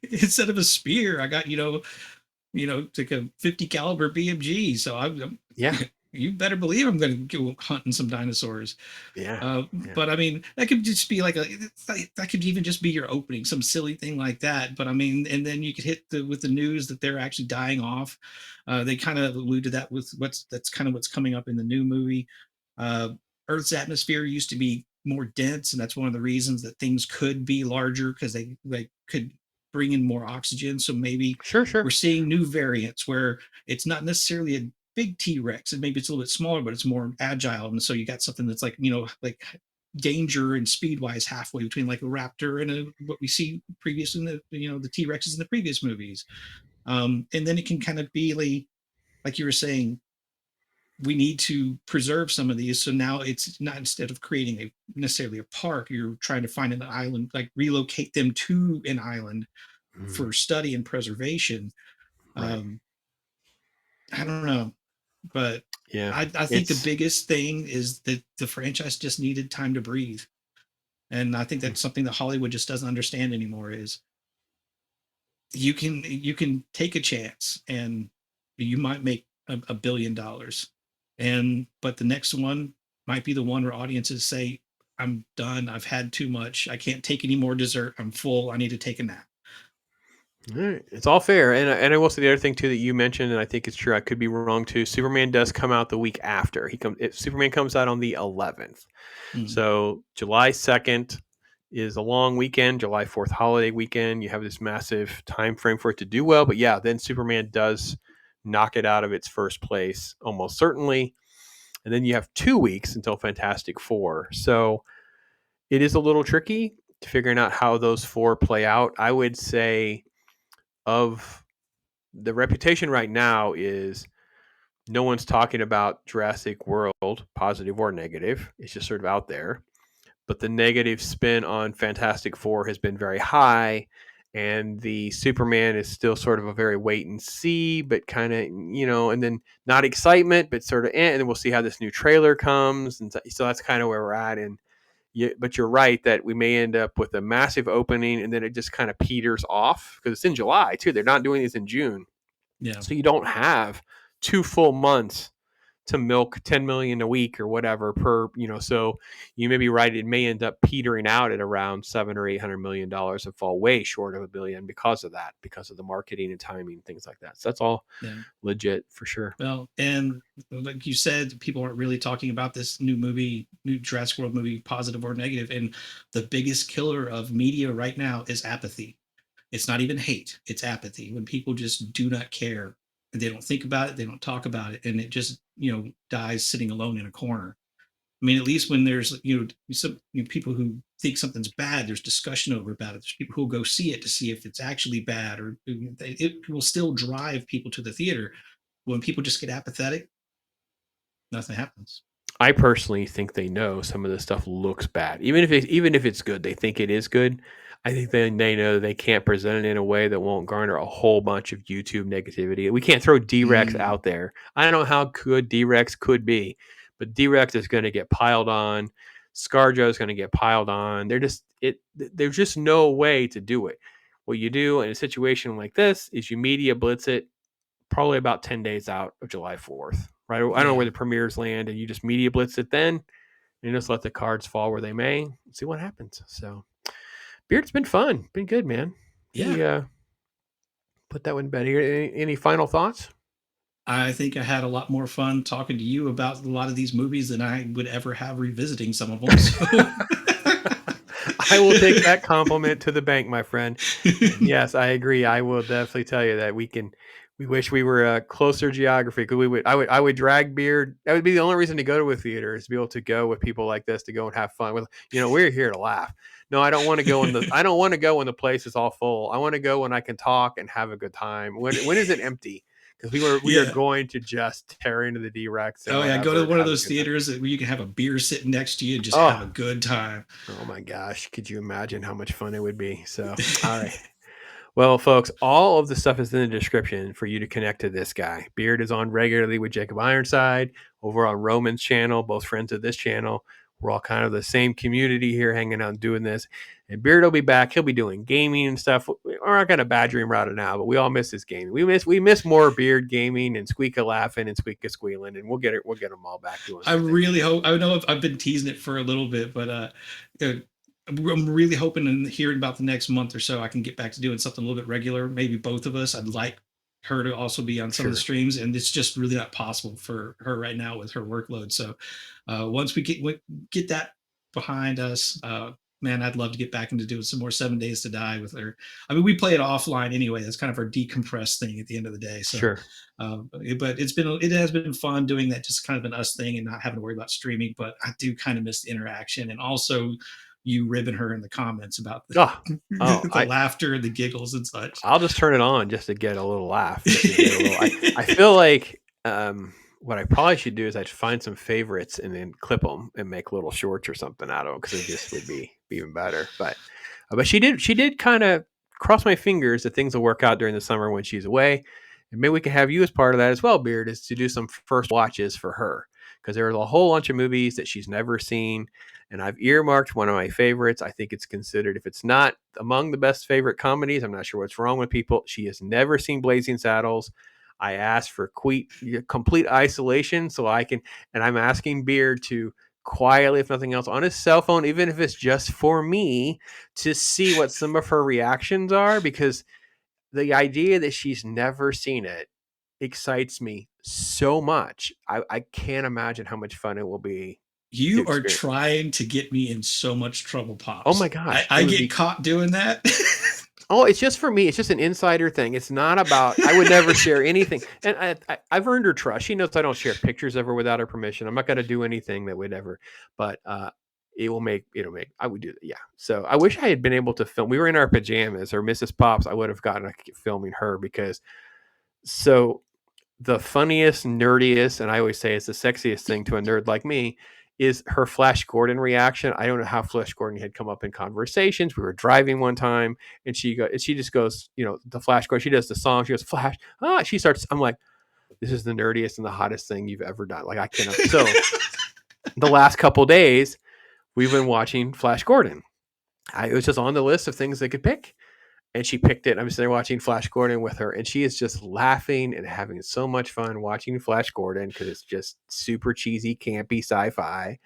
E: Instead of a spear, I got like a 50 caliber BMG. So I'm you better believe I'm going to go hunting some dinosaurs.
R: Yeah.
E: But I mean, that could just be like that could even just be your opening, some silly thing like that. But I mean, and then you could hit with the news that they're actually dying off. They kind of allude to that with that's kind of what's coming up in the new movie. Uh, Earth's atmosphere used to be more dense, and that's one of the reasons that things could be larger, because they could bring in more oxygen. So maybe
R: Sure.
E: we're seeing new variants where it's not necessarily a big T-Rex, and maybe it's a little bit smaller, but it's more agile. And so you got something that's like, like danger and speed wise halfway between like a raptor and what we see previous in the, the T-Rexes in the previous movies. And then it can kind of be like you were saying, we need to preserve some of these. So now it's not, instead of creating necessarily a park, you're trying to find an island, like relocate them to an island for study and preservation.
R: Right.
E: I don't know, but
R: yeah,
E: I think the biggest thing is that the franchise just needed time to breathe. And I think that's something that Hollywood just doesn't understand anymore, is you can take a chance and you might make $1 billion, but the next one might be the one where audiences say, I'm done, I've had too much, I can't take any more dessert, I'm full, I need to take a nap.
R: All right. It's all fair. And I will say the other thing too that you mentioned, and I think it's true, I could be wrong too, Superman does come out the week after. Superman comes out on the 11th. So July 2nd is a long weekend, July 4th holiday weekend. You have this massive time frame for it to do well. But yeah, then Superman does knock it out of its first place almost certainly. And then you have 2 weeks until Fantastic Four. So it is a little tricky to figuring out how those 4 play out. I would say of the reputation right now is no one's talking about Jurassic World, positive or negative. It's just sort of out there. But the negative spin on Fantastic Four has been very high, and the Superman is still sort of a very wait and see, but kind of, and then not excitement, but sort of, and then we'll see how this new trailer comes. And so that's kind of where we're at. And but you're right that we may end up with a massive opening, and then it just kind of peters off because it's in July too. They're not doing this in June.
E: Yeah.
R: So you don't have 2 full months to milk 10 million a week or whatever per, so you may be right. It may end up petering out at around $700 or $800 million and fall way short of $1 billion because of that, because of the marketing and timing, things like that. So that's all legit for sure.
E: Well, and like you said, people aren't really talking about this new Jurassic World movie, positive or negative. And the biggest killer of media right now is apathy. It's not even hate, it's apathy. When people just do not care, they don't think about it, they don't talk about it, and it just dies sitting alone in a corner. I mean, at least when there's some people who think something's bad, there's discussion about it. There's people who will go see it to see if it's actually bad, or it will still drive people to the theater. When people just get apathetic, nothing happens.
R: I personally think they know some of this stuff looks bad, even if it's good. They think it is good. I think they know they can't present it in a way that won't garner a whole bunch of YouTube negativity. We can't throw D-Rex out there. I don't know how good D-Rex could be, but D-Rex is going to get piled on. ScarJo is going to get piled on. There's just no way to do it. What you do in a situation like this is you media blitz it probably about 10 days out of July 4th, right? I don't know where the premieres land, and you just media blitz it then, and just let the cards fall where they may. See what happens. So, Beard, it's been fun. Been good, man.
E: Yeah.
R: Put that one in bed here. Any final thoughts?
E: I think I had a lot more fun talking to you about a lot of these movies than I would ever have revisiting some of them. So.
R: I will take that compliment to the bank, my friend. Yes, I agree. I will definitely tell you that we wish we were closer geography, because I would drag Beard. That would be the only reason to go to a theater, is to be able to go with people like this, to go and have fun with. We're here to laugh. No, I don't want to go I don't want to go when the place is all full. I want to go when I can talk and have a good time. When is it empty? Because we are going to just tear into the D-Rex.
E: Oh yeah, go to one of those theaters where you can have a beer sitting next to you and just have a good time.
R: Oh my gosh, could you imagine how much fun it would be? So, all right. Well, folks, all of the stuff is in the description for you to connect to this guy. Beard is on regularly with Jacob Ironside over on Roman's channel, both friends of this channel. We're all kind of the same community here, hanging out and doing this. And Beard will be back. He'll be doing gaming and stuff. We're not going to badger him right now, but we all miss his gaming. We miss more Beard gaming and Squeaka laughing and Squeaka squealing, and we'll get them all back doing.
E: I really hope. I know I've been teasing it for a little bit, but I'm really hoping and hearing about the next month or so I can get back to doing something a little bit regular. Maybe both of us. I'd like her to also be on some of the streams, and it's just really not possible for her right now with her workload. So once we get that behind us, man, I'd love to get back into doing some more 7 Days to Die with her. I mean, we play it offline anyway. That's kind of our decompress thing at the end of the day. So, but it has been fun doing that, just kind of an us thing and not having to worry about streaming. But I do kind of miss the interaction, and also you ribbing her in the comments about the laughter and the giggles and such.
R: I'll just turn it on just to get a little laugh. I feel like what I probably should do is I'd find some favorites and then clip them and make little shorts or something out of them, because it just would be even better. But she did kind of cross my fingers that things will work out during the summer when she's away. And maybe we can have you as part of that as well, Beard, is to do some first watches for her, because there are a whole bunch of movies that she's never seen. And I've earmarked one of my favorites. I think it's considered, if it's not among the best favorite comedies, I'm not sure what's wrong with people. She has never seen Blazing Saddles. I asked for complete isolation so I can, and I'm asking Beard to quietly, if nothing else, on his cell phone, even if it's just for me, to see what some of her reactions are, because the idea that she's never seen it excites me so much. I can't imagine how much fun it will be.
E: You are trying to get me in so much trouble, Pops.
R: Oh my gosh.
E: I get caught doing that.
R: Oh, it's just for me. It's just an insider thing. It's not about, I would never share anything. And I've earned her trust. She knows I don't share pictures of her without her permission. I'm not going to do anything that would ever, but it'll make, I would do that. Yeah. So I wish I had been able to film. We were in our pajamas, or Mrs. Pops. I would have gotten filming her, because the funniest, nerdiest, and I always say it's the sexiest thing to a nerd like me, is her Flash Gordon reaction. I don't know how Flash Gordon had come up in conversations. We were driving one time, and she just goes, the Flash Gordon, she does the song. She goes, Flash. She starts, I'm like, this is the nerdiest and the hottest thing you've ever done. Like, I cannot. So the last couple days, we've been watching Flash Gordon. It was just on the list of things they could pick. And she picked it. I'm sitting there watching Flash Gordon with her, and she is just laughing and having so much fun watching Flash Gordon, because it's just super cheesy, campy sci-fi.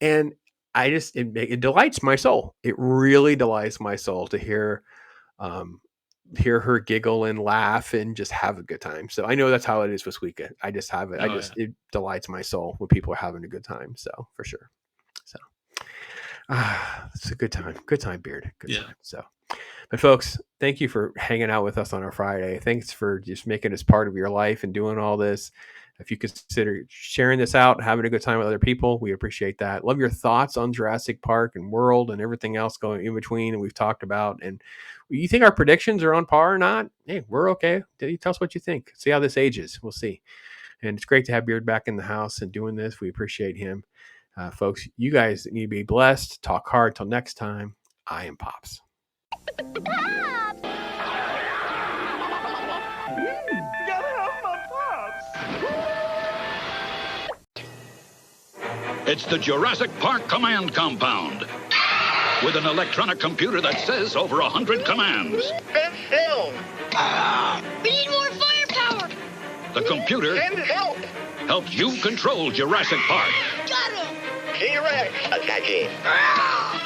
R: And it delights my soul. It really delights my soul to hear her giggle and laugh and just have a good time. So I know that's how it is with Squeaka. I just have it. It delights my soul when people are having a good time. So for sure. So it's a good time. Good time, Beard. Good time. So. But folks, thank you for hanging out with us on our Friday. Thanks for just making us part of your life and doing all this. If you consider sharing this out, having a good time with other people, we appreciate that. Love your thoughts on Jurassic Park and World and everything else going in between that we've talked about. And you think our predictions are on par or not? Hey, we're okay. Tell us what you think. See how this ages. We'll see. And it's great to have Beard back in the house and doing this. We appreciate him. Folks, you guys need to be blessed. Talk hard. Till next time, I am Pops.
O: Pops!
G: Gotta have my Pops!
I: It's the Jurassic Park Command Compound, with an electronic computer that says over 100 commands.
G: Best film!
J: We need more firepower!
I: The computer
G: Send help!
I: helps you control Jurassic Park.
J: Got him!
G: T-Rex attacking!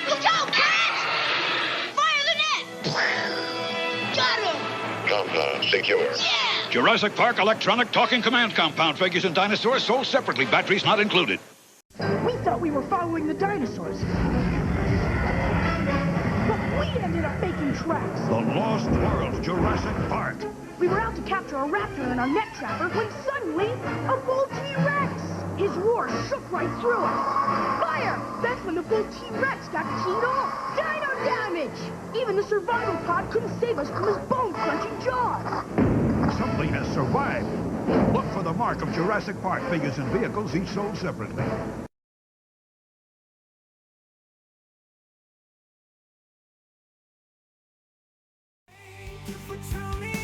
J: Look out, Brad! Fire the net! Got him!
G: Compound secure.
J: Yeah!
I: Jurassic Park electronic talking command compound, figures and dinosaurs sold separately, batteries not included.
U: We thought we were following the dinosaurs. But we ended up making tracks.
I: The Lost World Jurassic Park.
U: We were out to capture a raptor in our net trapper when suddenly a bull T-Rex! His roar shook right through us. Fire! That's when the bull T-Rex got teed off. Dino damage! Even the survival pod couldn't save us from his bone-crunching jaws.
I: Something has survived. Look for the mark of Jurassic Park, figures and vehicles, each sold separately.
O: For truly